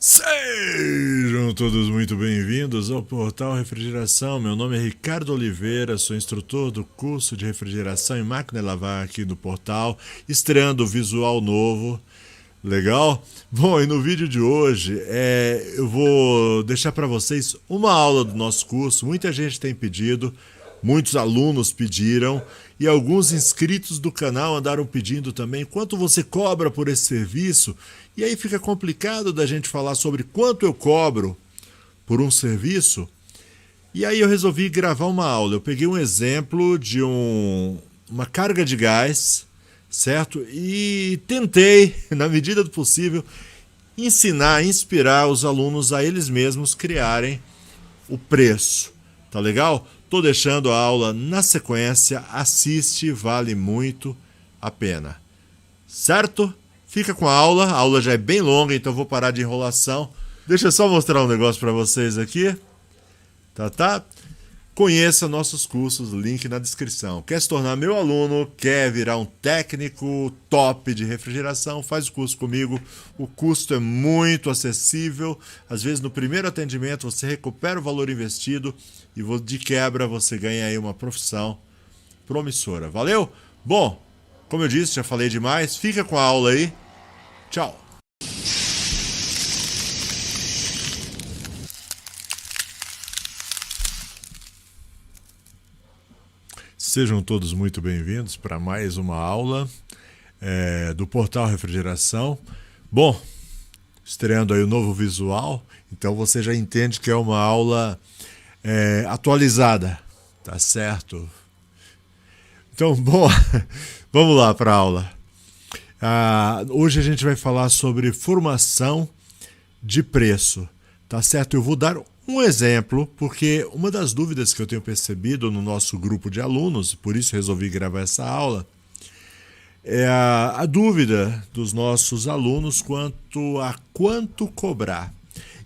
Sejam todos muito bem-vindos ao Portal Refrigeração. Meu nome é Ricardo Oliveira, sou instrutor do curso de refrigeração e máquina de lavar aqui no Portal, estreando visual novo. Legal? Bom, e no vídeo de hoje eu vou deixar para vocês uma aula do nosso curso. Muita gente tem pedido, muitos alunos pediram e alguns inscritos do canal andaram pedindo também quanto você cobra por esse serviço. E aí fica complicado da gente falar sobre quanto eu cobro por um serviço. E aí eu resolvi gravar uma aula. Eu peguei um exemplo de uma carga de gás, certo? E tentei, na medida do possível, ensinar, inspirar os alunos a eles mesmos criarem o preço. Tá legal? Tô deixando a aula na sequência. Assiste, vale muito a pena. Certo? Fica com a aula já é bem longa, então vou parar de enrolação. Deixa eu só mostrar um negócio para vocês aqui. Tá? Conheça nossos cursos, link na descrição. Quer se tornar meu aluno, quer virar um técnico top de refrigeração, faz o curso comigo. O custo é muito acessível. Às vezes no primeiro atendimento você recupera o valor investido e de quebra você ganha aí uma profissão promissora. Valeu? Bom, como eu disse, já falei demais. Fica com a aula aí. Tchau. Sejam todos muito bem-vindos para mais uma aula do Portal Refrigeração. Bom, estreando aí o novo visual, então você já entende que é uma aula atualizada, tá certo? Então, bom, vamos lá para a aula. Hoje a gente vai falar sobre formação de preço, tá certo? Eu vou dar um exemplo, porque uma das dúvidas que eu tenho percebido no nosso grupo de alunos, por isso resolvi gravar essa aula, é a dúvida dos nossos alunos quanto a quanto cobrar.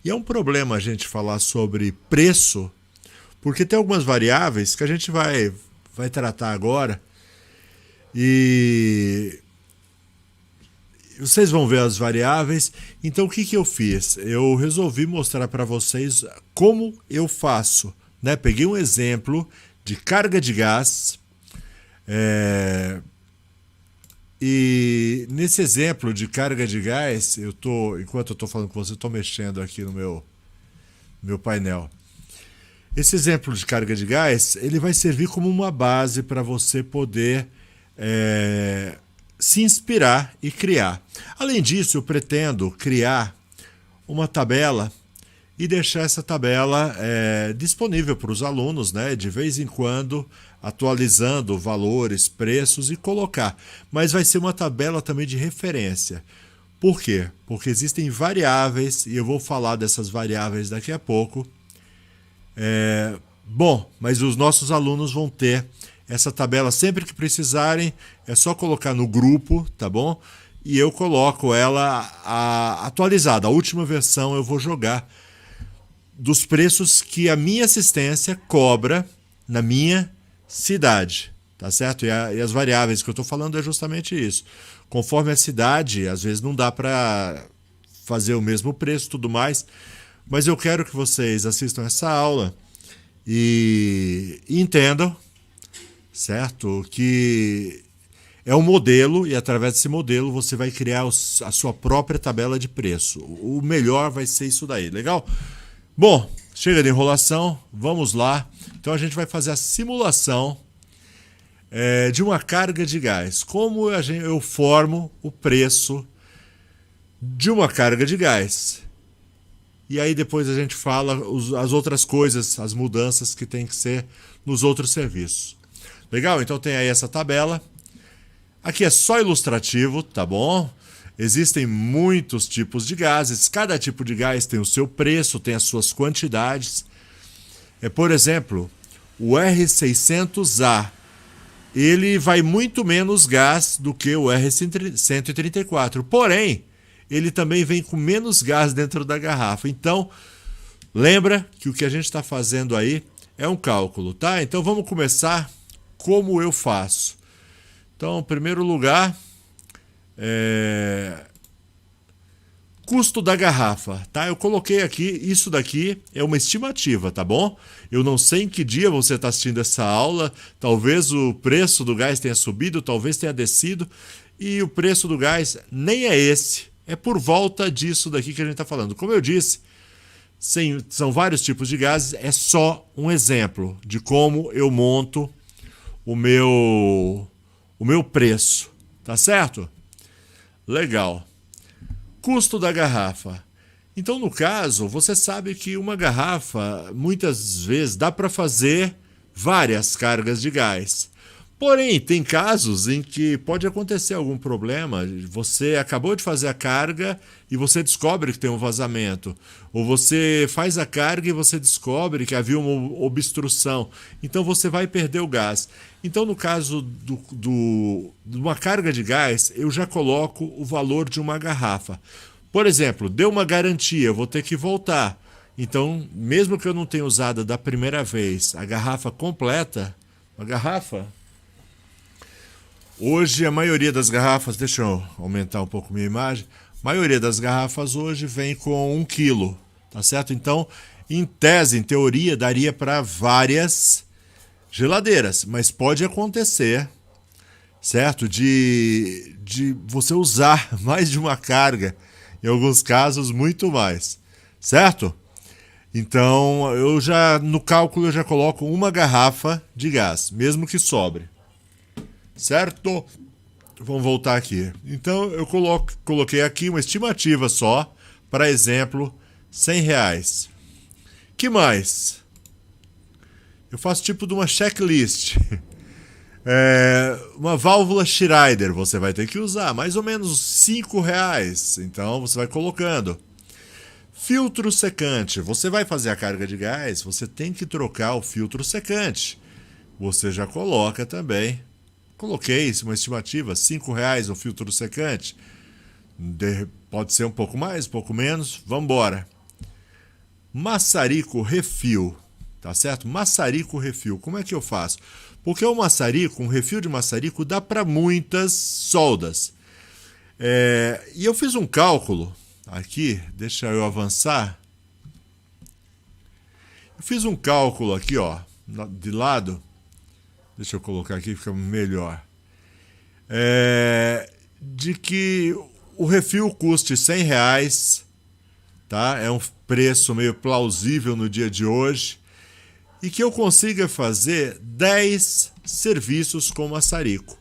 E é um problema a gente falar sobre preço, porque tem algumas variáveis que a gente vai tratar agora e vocês vão ver as variáveis. Então o que eu fiz? Eu resolvi mostrar para vocês como eu faço, né? Peguei um exemplo de carga de gás e nesse exemplo de carga de gás, enquanto eu estou falando com você, estou mexendo aqui no meu painel. Esse exemplo de carga de gás, ele vai servir como uma base para você poder se inspirar e criar. Além disso, eu pretendo criar uma tabela e deixar essa tabela disponível para os alunos, né? De vez em quando, atualizando valores, preços e colocar. Mas vai ser uma tabela também de referência. Por quê? Porque existem variáveis, e eu vou falar dessas variáveis daqui a pouco. Bom, mas os nossos alunos vão ter essa tabela sempre que precisarem, é só colocar no grupo, tá bom? E eu coloco ela atualizada, a última versão eu vou jogar dos preços que a minha assistência cobra na minha cidade, tá certo? E as variáveis que eu estou falando é justamente isso. Conforme a cidade, às vezes não dá para fazer o mesmo preço e tudo mais, mas eu quero que vocês assistam essa aula e entendam, certo? Que é um modelo e através desse modelo você vai criar a sua própria tabela de preço. O melhor vai ser isso daí, legal? Bom, chega de enrolação, vamos lá. Então a gente vai fazer a simulação de uma carga de gás. Como eu formo o preço de uma carga de gás. E aí depois a gente fala as outras coisas, as mudanças que tem que ser nos outros serviços. Legal? Então tem aí essa tabela. Aqui é só ilustrativo, tá bom? Existem muitos tipos de gases. Cada tipo de gás tem o seu preço, tem as suas quantidades. Por exemplo, o R600A. Ele vai muito menos gás do que o R134. Porém, ele também vem com menos gás dentro da garrafa. Então, lembra que o que a gente está fazendo aí é um cálculo, tá? Então vamos começar. Como eu faço? Então, em primeiro lugar, Custo da garrafa, tá? Eu coloquei aqui, isso daqui é uma estimativa, tá bom? Eu não sei em que dia você está assistindo essa aula, talvez o preço do gás tenha subido, talvez tenha descido, e o preço do gás nem é esse, é por volta disso daqui que a gente está falando. Como eu disse, são vários tipos de gases, é só um exemplo de como eu monto o meu preço, tá certo? Legal. Custo da garrafa. Então, no caso, você sabe que uma garrafa, muitas vezes, dá para fazer várias cargas de gás. Porém, tem casos em que pode acontecer algum problema. Você acabou de fazer a carga e você descobre que tem um vazamento. Ou você faz a carga e você descobre que havia uma obstrução. Então, você vai perder o gás. Então, no caso de uma carga de gás, eu já coloco o valor de uma garrafa. Por exemplo, deu uma garantia, eu vou ter que voltar. Então, mesmo que eu não tenha usado da primeira vez a garrafa completa, uma garrafa... Hoje, a maioria das garrafas, deixa eu aumentar um pouco minha imagem, a maioria das garrafas hoje vem com 1 quilo, tá certo? Então, em tese, em teoria, daria para várias geladeiras, mas pode acontecer, certo? De você usar mais de uma carga, em alguns casos, muito mais, certo? Então, no cálculo, eu já coloco uma garrafa de gás, mesmo que sobre. Certo? Vamos voltar aqui. Então, eu coloquei aqui uma estimativa só, para exemplo, R$100. Que mais? Eu faço tipo de uma checklist. Uma válvula Schrader, você vai ter que usar, mais ou menos R$5. Então, você vai colocando. Filtro secante. Você vai fazer a carga de gás, você tem que trocar o filtro secante. Você já coloca também. Coloquei uma estimativa, R$5 o filtro secante. Pode ser um pouco mais, um pouco menos. Vamos embora. Maçarico refil. Tá certo? Maçarico refil. Como é que eu faço? Porque o maçarico, um refil de maçarico, dá para muitas soldas. E eu fiz um cálculo aqui. Deixa eu avançar. Eu fiz um cálculo aqui, ó, de lado. Deixa eu colocar aqui, fica melhor. De que o refil custe R$100, tá? É um preço meio plausível no dia de hoje. E que eu consiga fazer 10 serviços com maçarico.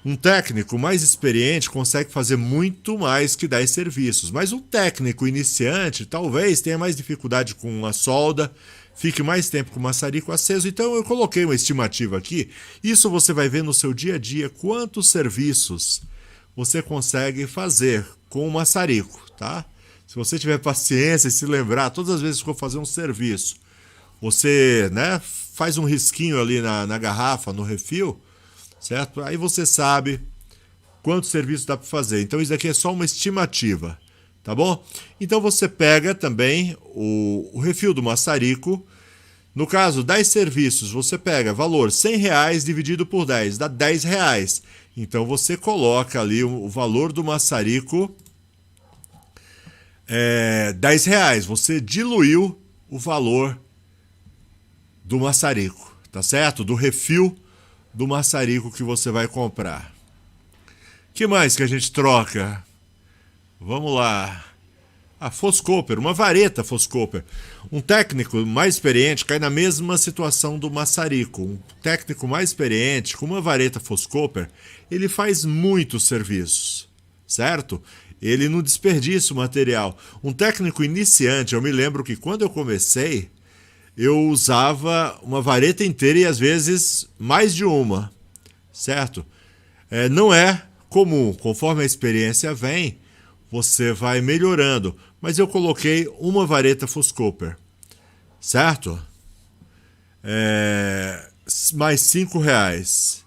Um técnico mais experiente consegue fazer muito mais que 10 serviços. Mas um técnico iniciante talvez tenha mais dificuldade com a solda, fique mais tempo com o maçarico aceso. Então eu coloquei uma estimativa aqui. Isso você vai ver no seu dia a dia quantos serviços você consegue fazer com o maçarico, tá? Se você tiver paciência e se lembrar, todas as vezes que for fazer um serviço, você, né, faz um risquinho ali na garrafa, no refil, certo? Aí você sabe quantos serviços dá para fazer. Então isso aqui é só uma estimativa. Tá bom? Então você pega também o refil do maçarico. No caso, 10 serviços, você pega valor R$100 dividido por 10, dá R$10. Então você coloca ali o valor do maçarico, R$10. Você diluiu o valor do maçarico, tá certo? Do refil do maçarico que você vai comprar. Que mais que a gente troca? Vamos lá. A Foscoper, uma vareta Foscoper. Um técnico mais experiente cai na mesma situação do maçarico. Um técnico mais experiente, com uma vareta Foscoper, ele faz muitos serviços, certo? Ele não desperdiça o material. Um técnico iniciante, eu me lembro que quando eu comecei, eu usava uma vareta inteira e às vezes mais de uma, certo? Não é comum, conforme a experiência vem, você vai melhorando. Mas eu coloquei uma vareta Foscoper, certo? Mais R$5.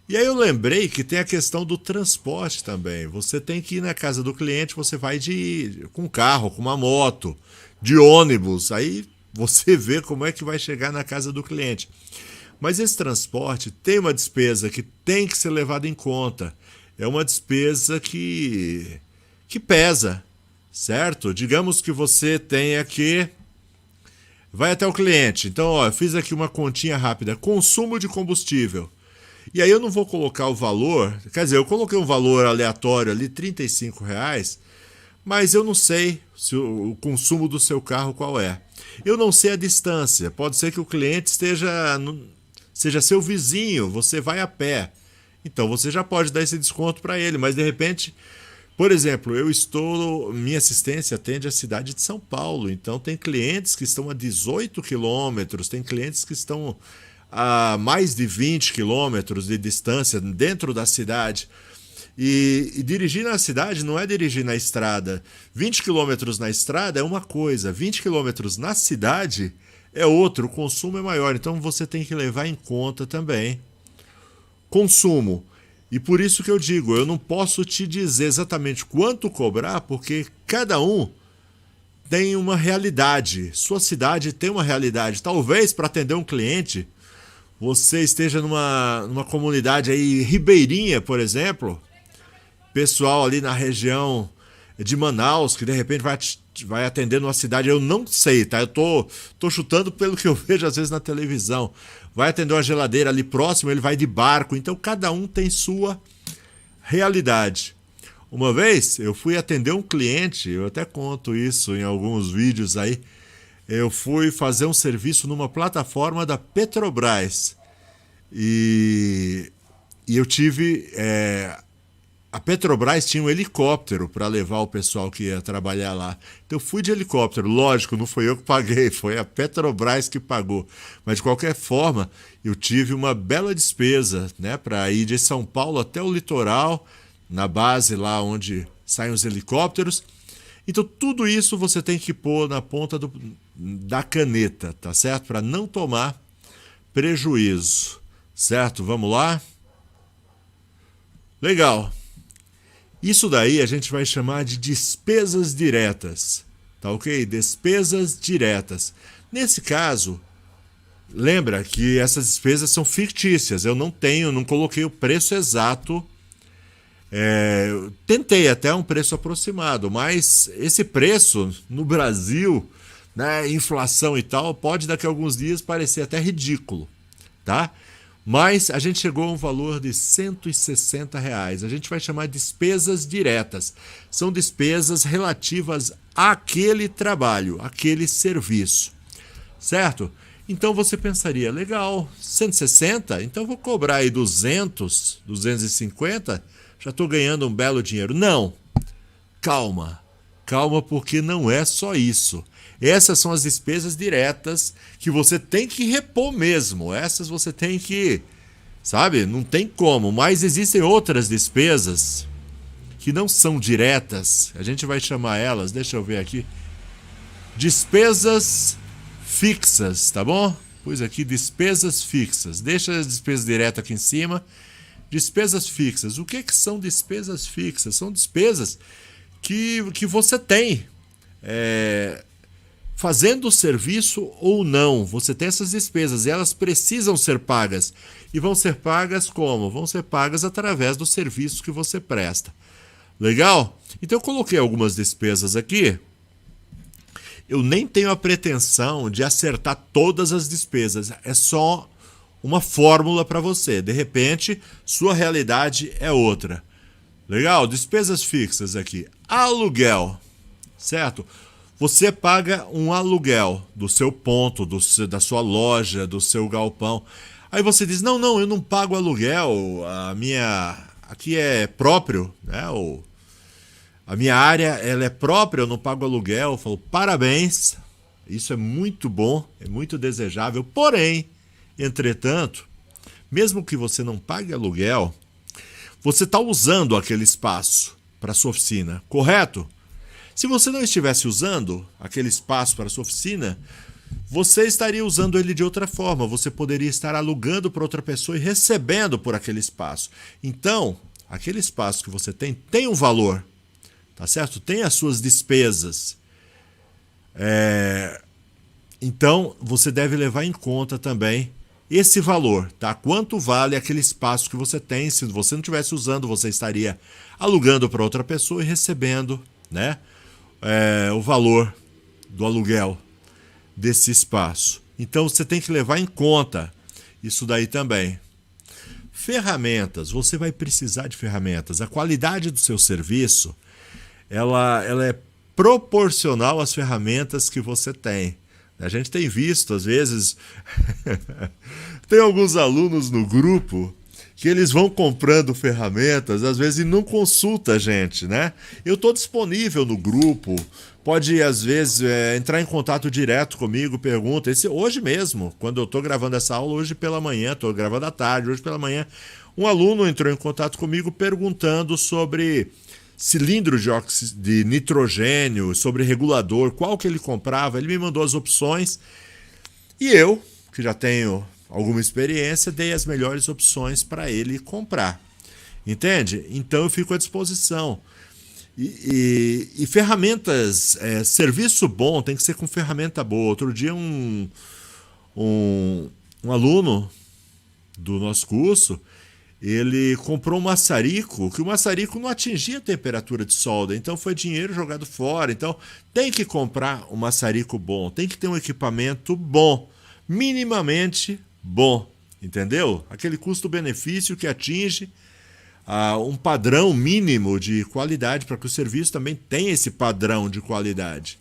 E aí eu lembrei que tem a questão do transporte também. Você tem que ir na casa do cliente, você vai com carro, com uma moto, de ônibus. Aí você vê como é que vai chegar na casa do cliente. Mas esse transporte tem uma despesa que tem que ser levada em conta. É uma despesa que que pesa, certo? Digamos que você tenha que... Vai até o cliente. Então, ó, eu fiz aqui uma continha rápida. Consumo de combustível. E aí eu não vou colocar o valor... Quer dizer, eu coloquei um valor aleatório ali, R$ 35, mas eu não sei se o consumo do seu carro qual é. Eu não sei a distância. Pode ser que o cliente seja seu vizinho, você vai a pé. Então você já pode dar esse desconto para ele, mas de repente... Por exemplo, minha assistência atende a cidade de São Paulo, então tem clientes que estão a 18 quilômetros, tem clientes que estão a mais de 20 quilômetros de distância dentro da cidade. E dirigir na cidade não é dirigir na estrada. 20 quilômetros na estrada é uma coisa, 20 quilômetros na cidade é outro, o consumo é maior, então você tem que levar em conta também. Consumo. E por isso que eu digo, eu não posso te dizer exatamente quanto cobrar, porque cada um tem uma realidade. Sua cidade tem uma realidade. Talvez para atender um cliente, você esteja numa comunidade aí ribeirinha, por exemplo, pessoal ali na região de Manaus, que de repente vai atender numa cidade, eu não sei, tá? Eu tô chutando pelo que eu vejo às vezes na televisão. Vai atender uma geladeira ali próximo, ele vai de barco. Então cada um tem sua realidade. Uma vez eu fui atender um cliente, eu até conto isso em alguns vídeos aí. Eu fui fazer um serviço numa plataforma da Petrobras. E eu tive... A Petrobras tinha um helicóptero para levar o pessoal que ia trabalhar lá. Então eu fui de helicóptero. Lógico, não foi eu que paguei, foi a Petrobras que pagou. Mas de qualquer forma, eu tive uma bela despesa, né, para ir de São Paulo até o litoral, na base lá onde saem os helicópteros. Então tudo isso você tem que pôr na ponta da caneta, tá certo? Para não tomar prejuízo, certo? Vamos lá? Legal. Isso daí a gente vai chamar de despesas diretas, tá ok? Despesas diretas. Nesse caso, lembra que essas despesas são fictícias, eu não coloquei o preço exato, eu tentei até um preço aproximado, mas esse preço no Brasil, né, inflação e tal, pode daqui a alguns dias parecer até ridículo, tá? Mas a gente chegou a um valor de R$160. A gente vai chamar de despesas diretas. São despesas relativas àquele trabalho, àquele serviço. Certo? Então você pensaria, legal, 160? Então eu vou cobrar aí 200, 250? Já estou ganhando um belo dinheiro. Não. Calma. Calma, porque não é só isso. Essas são as despesas diretas que você tem que repor mesmo. Essas você tem que, sabe, não tem como. Mas existem outras despesas que não são diretas. A gente vai chamar elas, deixa eu ver aqui, despesas fixas, tá bom? Pus aqui despesas fixas. Deixa as despesas diretas aqui em cima. Despesas fixas. O que são despesas fixas? São despesas que você tem. Fazendo o serviço ou não, você tem essas despesas e elas precisam ser pagas. E vão ser pagas como? Vão ser pagas através do serviço que você presta. Legal? Então eu coloquei algumas despesas aqui. Eu nem tenho a pretensão de acertar todas as despesas. É só uma fórmula para você. De repente, sua realidade é outra. Legal? Despesas fixas aqui. Aluguel. Certo? Você paga um aluguel do seu ponto, da sua loja, do seu galpão. Aí você diz, não, eu não pago aluguel, aqui é próprio, né? A minha área ela é própria, eu não pago aluguel. Eu falo, parabéns, isso é muito bom, é muito desejável. Porém, entretanto, mesmo que você não pague aluguel, você está usando aquele espaço para sua oficina, correto? Se você não estivesse usando aquele espaço para a sua oficina, você estaria usando ele de outra forma. Você poderia estar alugando para outra pessoa e recebendo por aquele espaço. Então, aquele espaço que você tem um valor, tá certo? Tem as suas despesas. Então, você deve levar em conta também esse valor, tá? Quanto vale aquele espaço que você tem? Se você não estivesse usando, você estaria alugando para outra pessoa e recebendo, né, o valor do aluguel desse espaço. Então você tem que levar em conta isso daí também. Ferramentas, você vai precisar de ferramentas. A qualidade do seu serviço, ela é proporcional às ferramentas que você tem. A gente tem visto, às vezes, tem alguns alunos no grupo que eles vão comprando ferramentas, às vezes, e não consulta a gente, né? Eu estou disponível no grupo, pode, às vezes, entrar em contato direto comigo, pergunta. Hoje mesmo, quando eu estou gravando essa aula, hoje pela manhã, estou gravando à tarde, hoje pela manhã, um aluno entrou em contato comigo perguntando sobre cilindro de nitrogênio, sobre regulador, qual que ele comprava. Ele me mandou as opções e eu, que já tenho alguma experiência, dei as melhores opções para ele comprar. Entende? Então eu fico à disposição. E ferramentas, serviço bom tem que ser com ferramenta boa. Outro dia um aluno do nosso curso, ele comprou um maçarico, que o maçarico não atingia a temperatura de solda, então foi dinheiro jogado fora. Então tem que comprar um maçarico bom, tem que ter um equipamento bom, minimamente bom, entendeu? Aquele custo-benefício que atinge um padrão mínimo de qualidade, para que o serviço também tenha esse padrão de qualidade.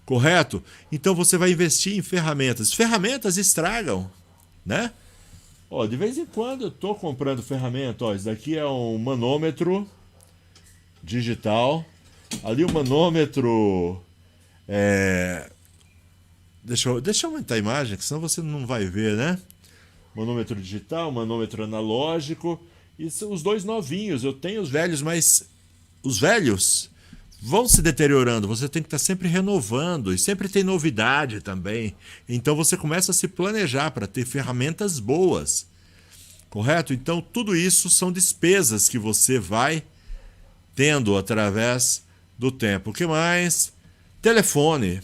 Correto? Então você vai investir em ferramentas. Ferramentas estragam, né? Ó, de vez em quando eu estou comprando ferramenta. Ó, isso daqui é um manômetro digital. Ali o manômetro... Deixa eu aumentar a imagem, que senão você não vai ver, né? Manômetro digital, manômetro analógico. E são os dois novinhos. Eu tenho os velhos, mas os velhos vão se deteriorando. Você tem que estar sempre renovando. E sempre tem novidade também. Então você começa a se planejar para ter ferramentas boas. Correto? Então tudo isso são despesas que você vai tendo através do tempo. O que mais? Telefone.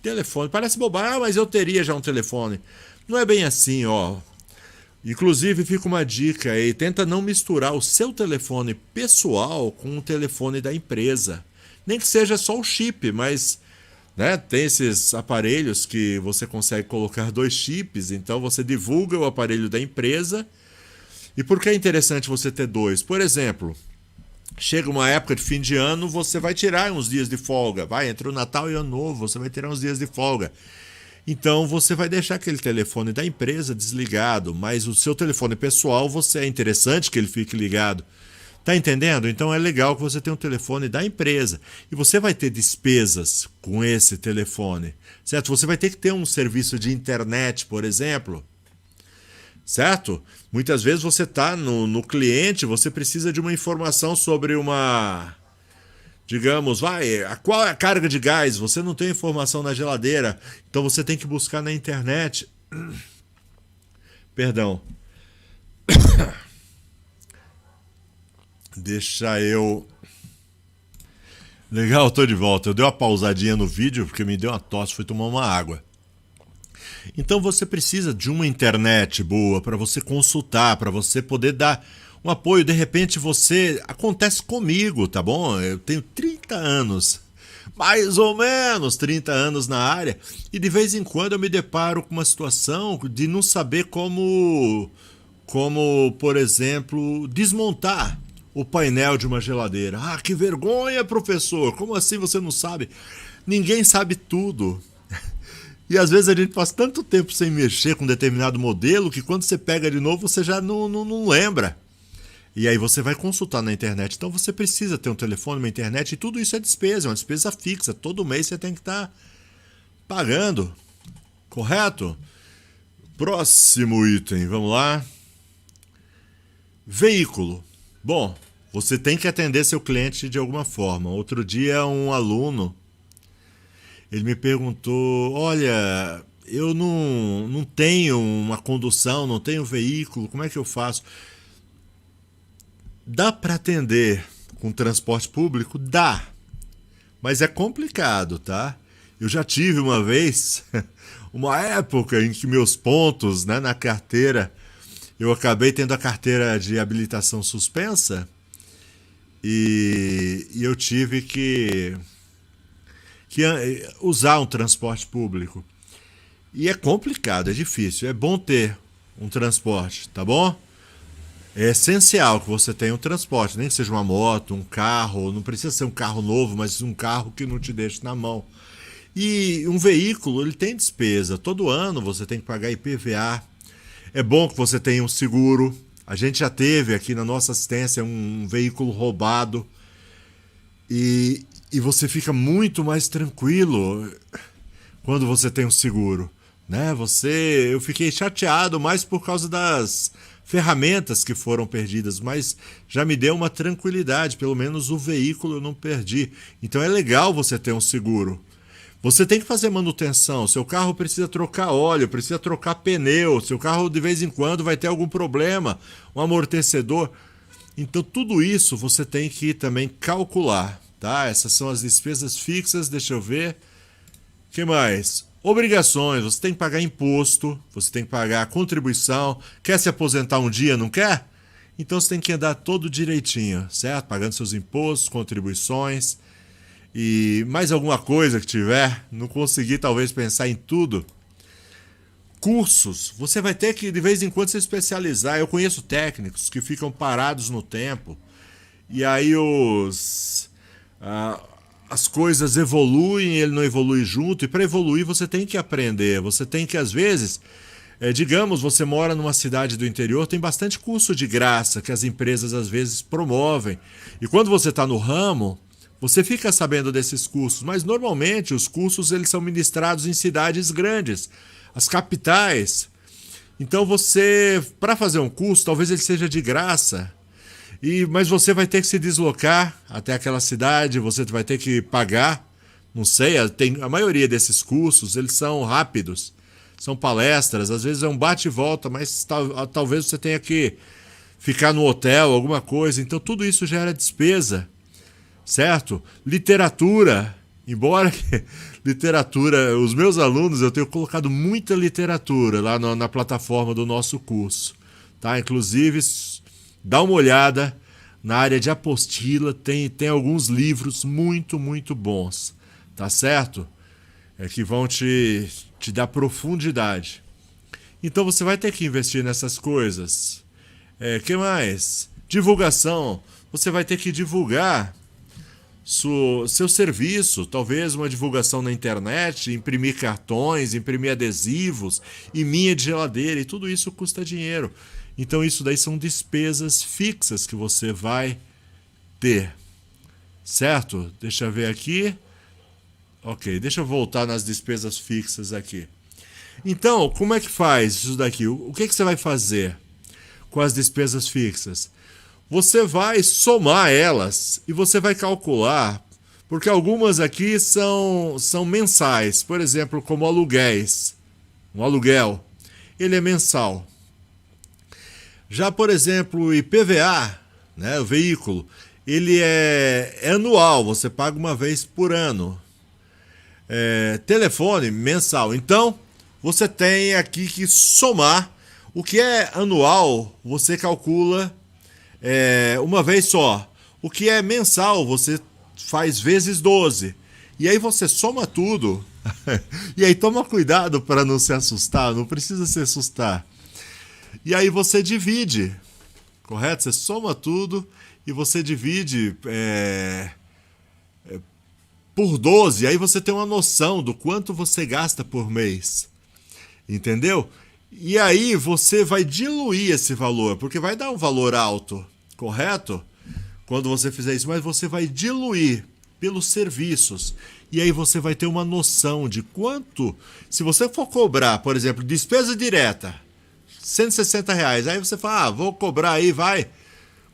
Telefone. Parece bobagem, mas eu teria já um telefone. Não é bem assim, ó. Inclusive, fica uma dica aí, tenta não misturar o seu telefone pessoal com o telefone da empresa. Nem que seja só o chip, mas, né, tem esses aparelhos que você consegue colocar 2 chips, então você divulga o aparelho da empresa. E por que é interessante você ter 2? Por exemplo, chega uma época de fim de ano, você vai tirar uns dias de folga. Entre o Natal e o Ano Novo, você vai tirar uns dias de folga. Então você vai deixar aquele telefone da empresa desligado, mas o seu telefone pessoal, é interessante que ele fique ligado. Tá entendendo? Então é legal que você tenha um telefone da empresa. E você vai ter despesas com esse telefone, certo? Você vai ter que ter um serviço de internet, por exemplo, certo? Muitas vezes você está no cliente, você precisa de uma informação sobre uma... Digamos, qual é a carga de gás? Você não tem informação na geladeira, então você tem que buscar na internet. Perdão. Deixa eu... Legal, tô de volta. Eu dei uma pausadinha no vídeo porque me deu uma tosse, fui tomar uma água. Então você precisa de uma internet boa para você consultar, para você poder dar um apoio. De repente acontece comigo, tá bom? Eu tenho 30 anos, mais ou menos 30 anos na área, e de vez em quando eu me deparo com uma situação de não saber como, por exemplo, desmontar o painel de uma geladeira. Ah, que vergonha, professor! Como assim você não sabe? Ninguém sabe tudo. E às vezes a gente passa tanto tempo sem mexer com determinado modelo que quando você pega de novo você já não lembra. E aí você vai consultar na internet. Então você precisa ter um telefone, uma internet, e tudo isso é despesa, é uma despesa fixa. Todo mês você tem que estar pagando. Correto? Próximo item, vamos lá. Veículo. Bom, você tem que atender seu cliente de alguma forma. Outro dia um aluno, ele me perguntou, olha, eu não tenho uma condução, não tenho veículo, como é que eu faço? Dá para atender com transporte público? Dá, mas é complicado, tá? Eu já tive uma vez, uma época em que meus pontos, né, na carteira, eu acabei tendo a carteira de habilitação suspensa e eu tive que usar um transporte público. E é complicado, é difícil. É bom ter um transporte, tá bom? É essencial que você tenha um transporte, nem que seja uma moto, um carro, não precisa ser um carro novo, mas um carro que não te deixe na mão. E um veículo, ele tem despesa. Todo ano você tem que pagar IPVA. É bom que você tenha um seguro. A gente já teve aqui na nossa assistência um veículo roubado. E você fica muito mais tranquilo quando você tem um seguro, né? Eu fiquei chateado mais por causa das ferramentas que foram perdidas, mas já me deu uma tranquilidade, pelo menos o veículo eu não perdi. Então é legal você ter um seguro. Você tem que fazer manutenção, seu carro precisa trocar óleo, precisa trocar pneu, seu carro de vez em quando vai ter algum problema, um amortecedor. Então tudo isso você tem que também calcular, tá? Essas são as despesas fixas, deixa eu ver. O que mais? Obrigações, você tem que pagar imposto, você tem que pagar contribuição. Quer se aposentar um dia, não quer? Então você tem que andar todo direitinho, certo? Pagando seus impostos, contribuições e mais alguma coisa que tiver. Não consegui talvez pensar em tudo. Cursos, você vai ter que de vez em quando se especializar. Eu conheço técnicos que ficam parados no tempo e aí as coisas evoluem, ele não evolui junto, e para evoluir você tem que aprender, você tem que às vezes, digamos, você mora numa cidade do interior, tem bastante curso de graça que as empresas às vezes promovem, e quando você está no ramo, você fica sabendo desses cursos, mas normalmente os cursos eles são ministrados em cidades grandes, as capitais. Então você, para fazer um curso, talvez ele seja de graça, mas você vai ter que se deslocar até aquela cidade, você vai ter que pagar, não sei, a maioria desses cursos eles são rápidos, são palestras, às vezes é um bate e volta, mas talvez você tenha que ficar no hotel, alguma coisa, então tudo isso gera despesa, certo? Literatura, embora literatura, os meus alunos, eu tenho colocado muita literatura lá na plataforma do nosso curso, tá? Inclusive, dá uma olhada na área de apostila, tem alguns livros muito, muito bons, tá certo? Que vão te dar profundidade. Então você vai ter que investir nessas coisas. Que mais? Divulgação. Você vai ter que divulgar seu serviço, talvez uma divulgação na internet, imprimir cartões, imprimir adesivos, linha de geladeira, e tudo isso custa dinheiro. Então isso daí são despesas fixas que você vai ter, certo? Deixa eu ver aqui. Ok, deixa eu voltar nas despesas fixas aqui. Então, como é que faz isso daqui? O que você vai fazer com as despesas fixas? Você vai somar elas e você vai calcular, porque algumas aqui são mensais, por exemplo, como aluguéis. Um aluguel, ele é mensal. Já, por exemplo, o IPVA, né, o veículo, ele é anual, você paga uma vez por ano. Telefone, mensal. Então, você tem aqui que somar. O que é anual, você calcula uma vez só. O que é mensal, você faz vezes 12. E aí você soma tudo. E aí toma cuidado para não se assustar, não precisa se assustar. E aí você divide, correto? Você soma tudo e você divide por 12. Aí você tem uma noção do quanto você gasta por mês. Entendeu? E aí você vai diluir esse valor, porque vai dar um valor alto, correto? Quando você fizer isso, mas você vai diluir pelos serviços. E aí você vai ter uma noção de quanto, se você for cobrar, por exemplo, despesa direta, R$160, aí você fala, vou cobrar aí, vai,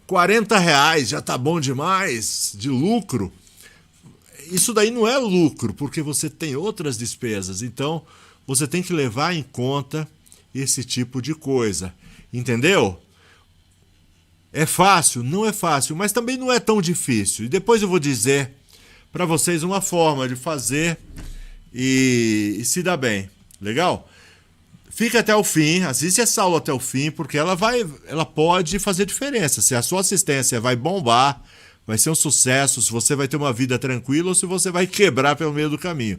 R$40, já tá bom demais, de lucro. Isso daí não é lucro, porque você tem outras despesas, então você tem que levar em conta esse tipo de coisa, entendeu? É fácil? Não é fácil, mas também não é tão difícil. E depois eu vou dizer para vocês uma forma de fazer e se dá bem. Legal? Fica até o fim, assiste essa aula até o fim, porque ela pode fazer diferença. Se a sua assistência vai bombar, vai ser um sucesso, se você vai ter uma vida tranquila ou se você vai quebrar pelo meio do caminho.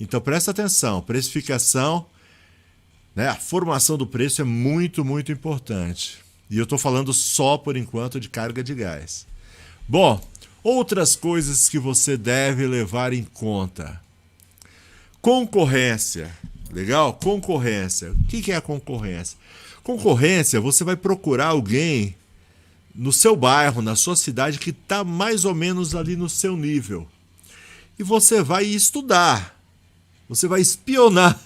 Então presta atenção, precificação, né? A formação do preço é muito, muito importante. E eu estou falando só por enquanto de carga de gás. Bom, outras coisas que você deve levar em conta. Concorrência. Legal? Concorrência. O que é a concorrência? Concorrência, você vai procurar alguém no seu bairro, na sua cidade, que está mais ou menos ali no seu nível. E você vai estudar. Você vai espionar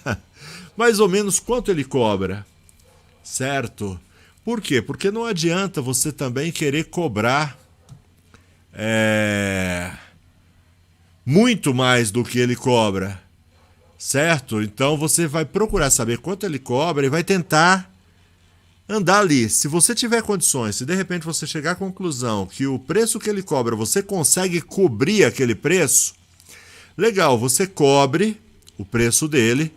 mais ou menos quanto ele cobra. Certo? Por quê? Porque não adianta você também querer cobrar muito mais do que ele cobra. Certo? Então você vai procurar saber quanto ele cobra e vai tentar andar ali. Se você tiver condições, se de repente você chegar à conclusão que o preço que ele cobra, você consegue cobrir aquele preço, legal, você cobre o preço dele.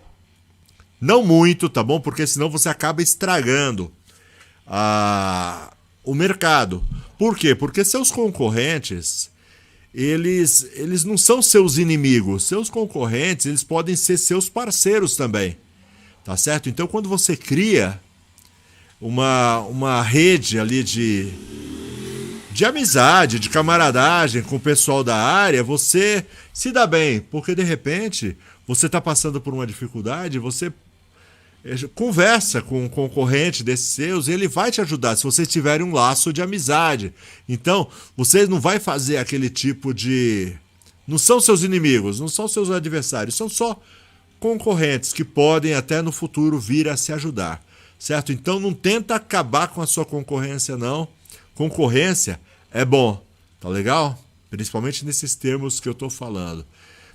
Não muito, tá bom? Porque senão você acaba estragando o mercado. Por quê? Porque seus concorrentes, eles não são seus inimigos. Seus concorrentes, eles podem ser seus parceiros também. Tá certo? Então, quando você cria uma rede ali de amizade, de camaradagem com o pessoal da área, você se dá bem. Porque, de repente, você está passando por uma dificuldade, você conversa com um concorrente desses seus e ele vai te ajudar se vocês tiverem um laço de amizade. Então, você não vai fazer aquele tipo de... Não são seus inimigos, não são seus adversários, são só concorrentes que podem até no futuro vir a se ajudar. Certo? Então, não tenta acabar com a sua concorrência, não. Concorrência é bom, tá legal? Principalmente nesses termos que eu estou falando.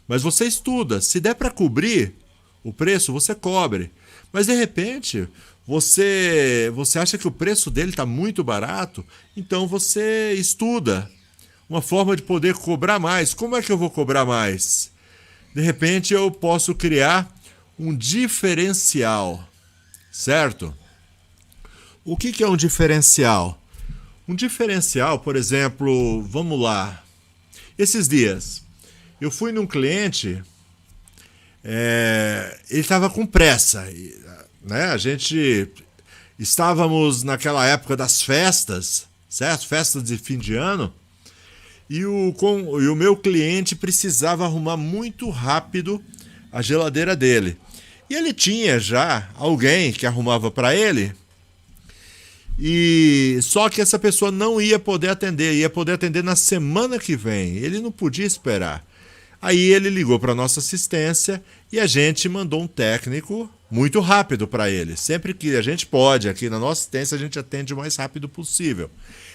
Mas você estuda, se der para cobrir o preço, você cobre. Mas de repente, você acha que o preço dele está muito barato, então você estuda uma forma de poder cobrar mais. Como é que eu vou cobrar mais? De repente eu posso criar um diferencial, certo? O que é um diferencial? Um diferencial, por exemplo, vamos lá. Esses dias, eu fui num cliente... ele estava com pressa, né? A gente estávamos naquela época das festas, certo? Festas de fim de ano, e o meu cliente precisava arrumar muito rápido a geladeira dele. E ele tinha já alguém que arrumava para ele, e só que essa pessoa não ia poder atender, ia poder atender na semana que vem. Ele não podia esperar. Aí ele ligou para a nossa assistência e a gente mandou um técnico muito rápido para ele. Sempre que a gente pode, aqui na nossa assistência, a gente atende o mais rápido possível.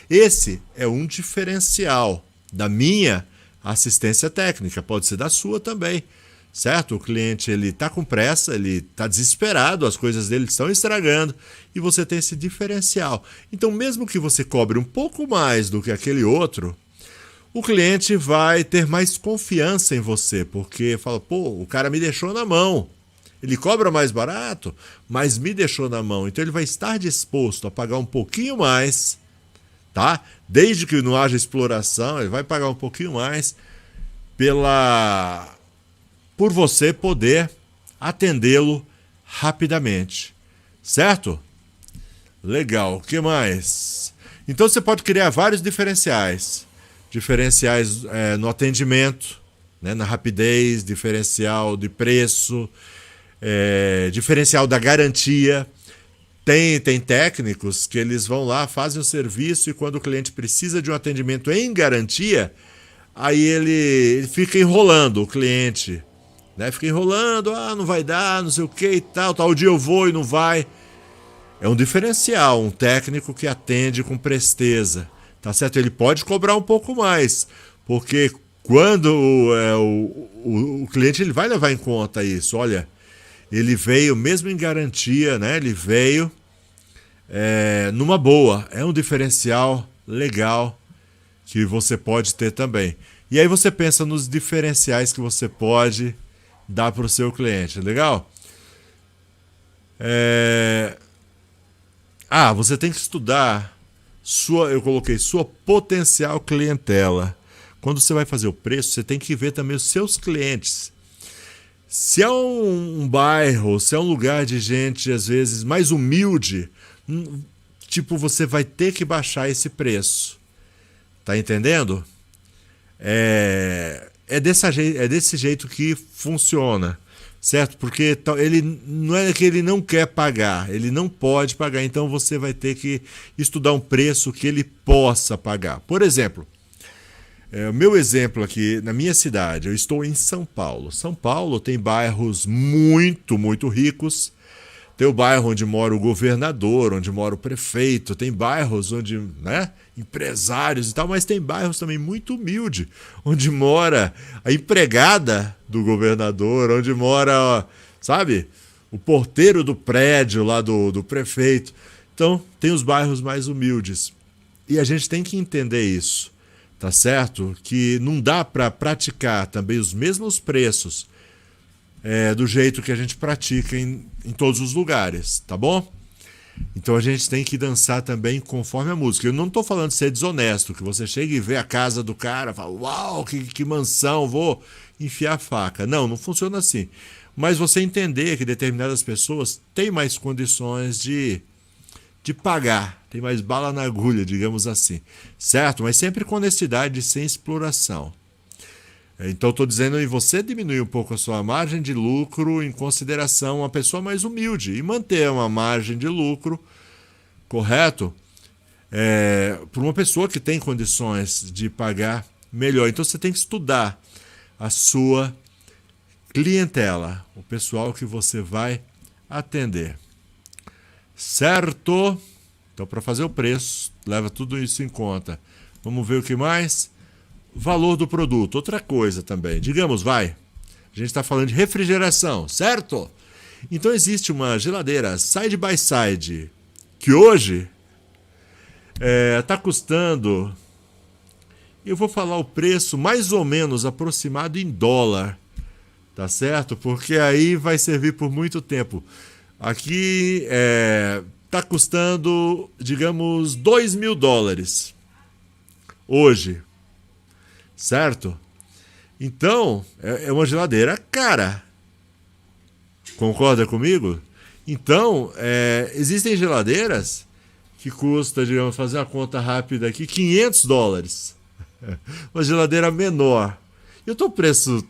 Esse é um diferencial da minha assistência técnica, pode ser da sua também. Certo? O cliente está com pressa, ele está desesperado, as coisas dele estão estragando e você tem esse diferencial. Então, mesmo que você cobre um pouco mais do que aquele outro, o cliente vai ter mais confiança em você, porque fala, pô, o cara me deixou na mão. Ele cobra mais barato, mas me deixou na mão. Então ele vai estar disposto a pagar um pouquinho mais, tá? Desde que não haja exploração, ele vai pagar um pouquinho mais por você poder atendê-lo rapidamente. Certo? Legal. O que mais? Então você pode criar vários diferenciais. Diferenciais no atendimento, né, na rapidez, diferencial de preço, diferencial da garantia. Tem técnicos que eles vão lá, fazem o serviço e quando o cliente precisa de um atendimento em garantia, aí ele fica enrolando o cliente. Né? Fica enrolando, não vai dar, não sei o que e tal dia eu vou e não vai. É um diferencial, um técnico que atende com presteza. Tá certo? Ele pode cobrar um pouco mais, porque quando o cliente ele vai levar em conta isso. Olha, ele veio mesmo em garantia, né? Ele veio numa boa. É um diferencial legal que você pode ter também. E aí você pensa nos diferenciais que você pode dar para o seu cliente. Legal? Você tem que estudar eu coloquei sua potencial clientela. Quando você vai fazer o preço, você tem que ver também os seus clientes. Se é um bairro, se é um lugar de gente, às vezes, mais humilde, você vai ter que baixar esse preço. Tá entendendo? É desse jeito que funciona. Certo? Porque ele não é que ele não quer pagar, ele não pode pagar, então você vai ter que estudar um preço que ele possa pagar. Por exemplo, o meu exemplo aqui na minha cidade, eu estou em São Paulo. São Paulo tem bairros muito, muito ricos. Tem o bairro onde mora o governador, onde mora o prefeito, tem bairros onde, empresários e tal, mas tem bairros também muito humildes, onde mora a empregada do governador, onde mora, sabe, o porteiro do prédio lá do prefeito. Então, tem os bairros mais humildes. E a gente tem que entender isso, tá certo? Que não dá para praticar também os mesmos preços do jeito que a gente pratica em todos os lugares, tá bom? Então a gente tem que dançar também conforme a música. Eu não estou falando de ser desonesto, que você chega e vê a casa do cara, fala, uau, que mansão, vou enfiar a faca. Não funciona assim. Mas você entender que determinadas pessoas têm mais condições de pagar, tem mais bala na agulha, digamos assim, certo? Mas sempre com honestidade e sem exploração. Então estou dizendo em você diminuir um pouco a sua margem de lucro em consideração a uma pessoa mais humilde e manter uma margem de lucro, correto? Para uma pessoa que tem condições de pagar melhor. Então você tem que estudar a sua clientela, o pessoal que você vai atender. Certo? Então para fazer o preço, leva tudo isso em conta. Vamos ver o que mais? Valor do produto, outra coisa também. Digamos, a gente está falando de refrigeração, certo? Então existe uma geladeira side by side que hoje está custando, eu vou falar o preço mais ou menos aproximado em dólar, tá certo? Porque aí vai servir por muito tempo. Aqui está custando, digamos, $2.000 hoje. Certo? Então, é uma geladeira cara. Concorda comigo? Então, existem geladeiras que custam, digamos, fazer uma conta rápida aqui, $500. Uma geladeira menor. Eu estou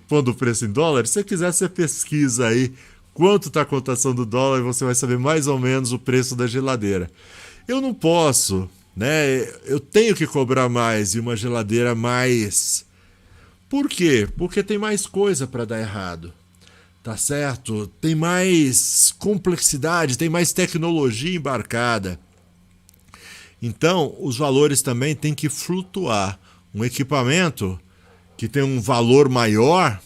pondo o preço em dólares. Se você quiser, você pesquisa aí quanto está a cotação do dólar e você vai saber mais ou menos o preço da geladeira. Eu não posso... Eu tenho que cobrar mais e uma geladeira mais. Por quê? Porque tem mais coisa para dar errado. Tá certo? Tem mais complexidade, tem mais tecnologia embarcada. Então, os valores também têm que flutuar. Um equipamento que tem um valor maior,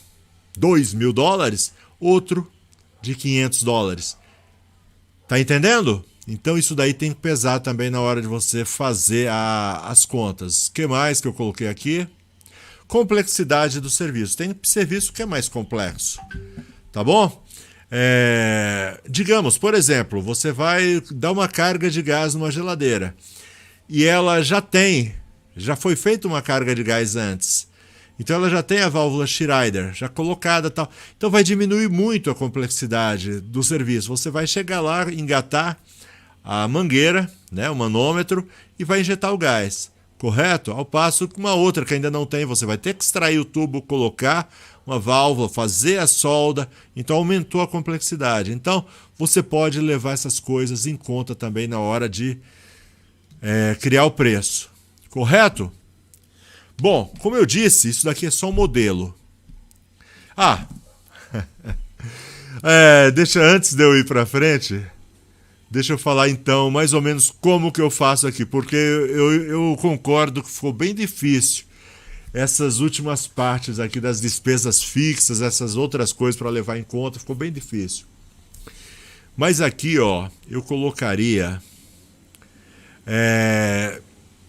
$2.000, outro de $500. Tá entendendo? Então isso daí tem que pesar também na hora de você fazer as contas. O que mais que eu coloquei aqui? Complexidade do serviço. Tem serviço que é mais complexo. Tá bom? Digamos, por exemplo, você vai dar uma carga de gás numa geladeira. E ela já foi feita uma carga de gás antes. Então ela já tem a válvula Schrader já colocada, tal. Então vai diminuir muito a complexidade do serviço. Você vai chegar lá, engatar a mangueira, o manômetro, e vai injetar o gás, correto? Ao passo que uma outra que ainda não tem, você vai ter que extrair o tubo, colocar uma válvula, fazer a solda, então aumentou a complexidade. Então você pode levar essas coisas em conta também na hora de criar o preço, correto? Bom, como eu disse, isso daqui é só um modelo. Antes de eu ir para frente, deixa eu falar então mais ou menos como que eu faço aqui, porque eu concordo que ficou bem difícil essas últimas partes aqui das despesas fixas, essas outras coisas para levar em conta, ficou bem difícil. Mas aqui, eu colocaria,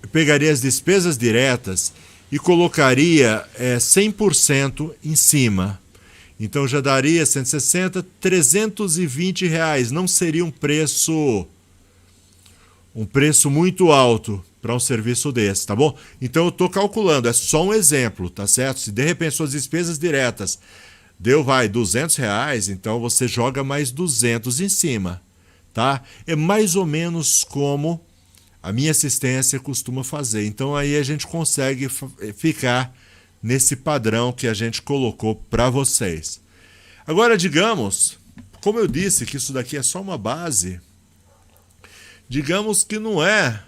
eu pegaria as despesas diretas e colocaria 100% em cima. Então já daria 160, 320 reais. Não seria um preço muito alto para um serviço desse, tá bom? Então eu estou calculando, é só um exemplo, tá certo? Se de repente suas despesas diretas deu, R$ 200, então você joga mais 200 em cima, tá? É mais ou menos como a minha assistência costuma fazer. Então aí a gente consegue ficar nesse padrão que a gente colocou para vocês. Agora, digamos, como eu disse que isso daqui é só uma base, digamos que não é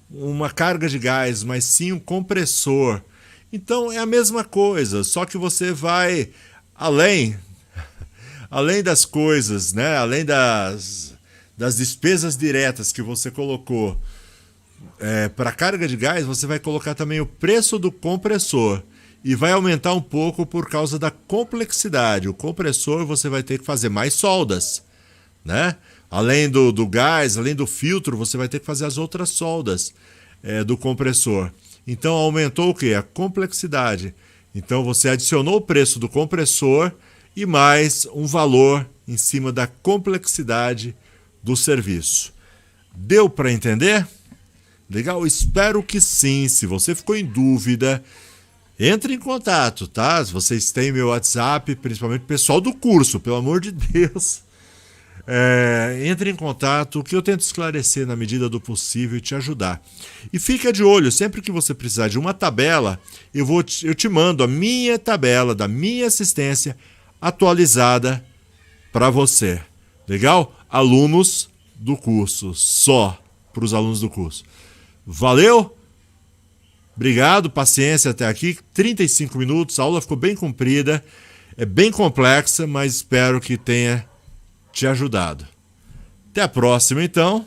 uma carga de gás, mas sim um compressor. Então é a mesma coisa, só que você vai além das coisas, né? Além das despesas diretas que você colocou para carga de gás, você vai colocar também o preço do compressor e vai aumentar um pouco por causa da complexidade. O compressor você vai ter que fazer mais soldas, né? Além do gás, além do filtro, você vai ter que fazer as outras soldas do compressor. Então aumentou o quê? A complexidade. Então você adicionou o preço do compressor e mais um valor em cima da complexidade do serviço. Deu para entender? Legal? Espero que sim. Se você ficou em dúvida, entre em contato, tá? Se vocês têm meu WhatsApp, principalmente o pessoal do curso, pelo amor de Deus. Entre em contato, que eu tento esclarecer na medida do possível e te ajudar. E fica de olho, sempre que você precisar de uma tabela, eu te mando a minha tabela da minha assistência atualizada para você. Legal? Alunos do curso, só para os alunos do curso. Valeu? Obrigado, paciência até aqui. 35 minutos, a aula ficou bem comprida, é bem complexa, mas espero que tenha te ajudado. Até a próxima, então.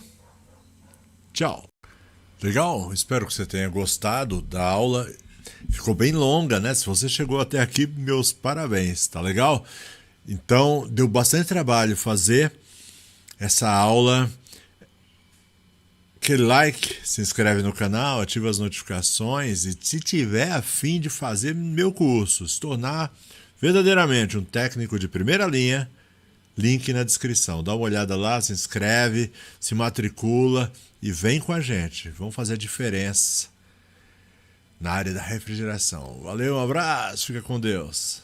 Tchau. Legal, espero que você tenha gostado da aula. Ficou bem longa, né? Se você chegou até aqui, meus parabéns, tá legal? Então, deu bastante trabalho fazer essa aula. Aquele like, se inscreve no canal, ativa as notificações e se tiver a fim de fazer meu curso, se tornar verdadeiramente um técnico de primeira linha, link na descrição. Dá uma olhada lá, se inscreve, se matricula e vem com a gente. Vamos fazer a diferença na área da refrigeração. Valeu, um abraço, fica com Deus.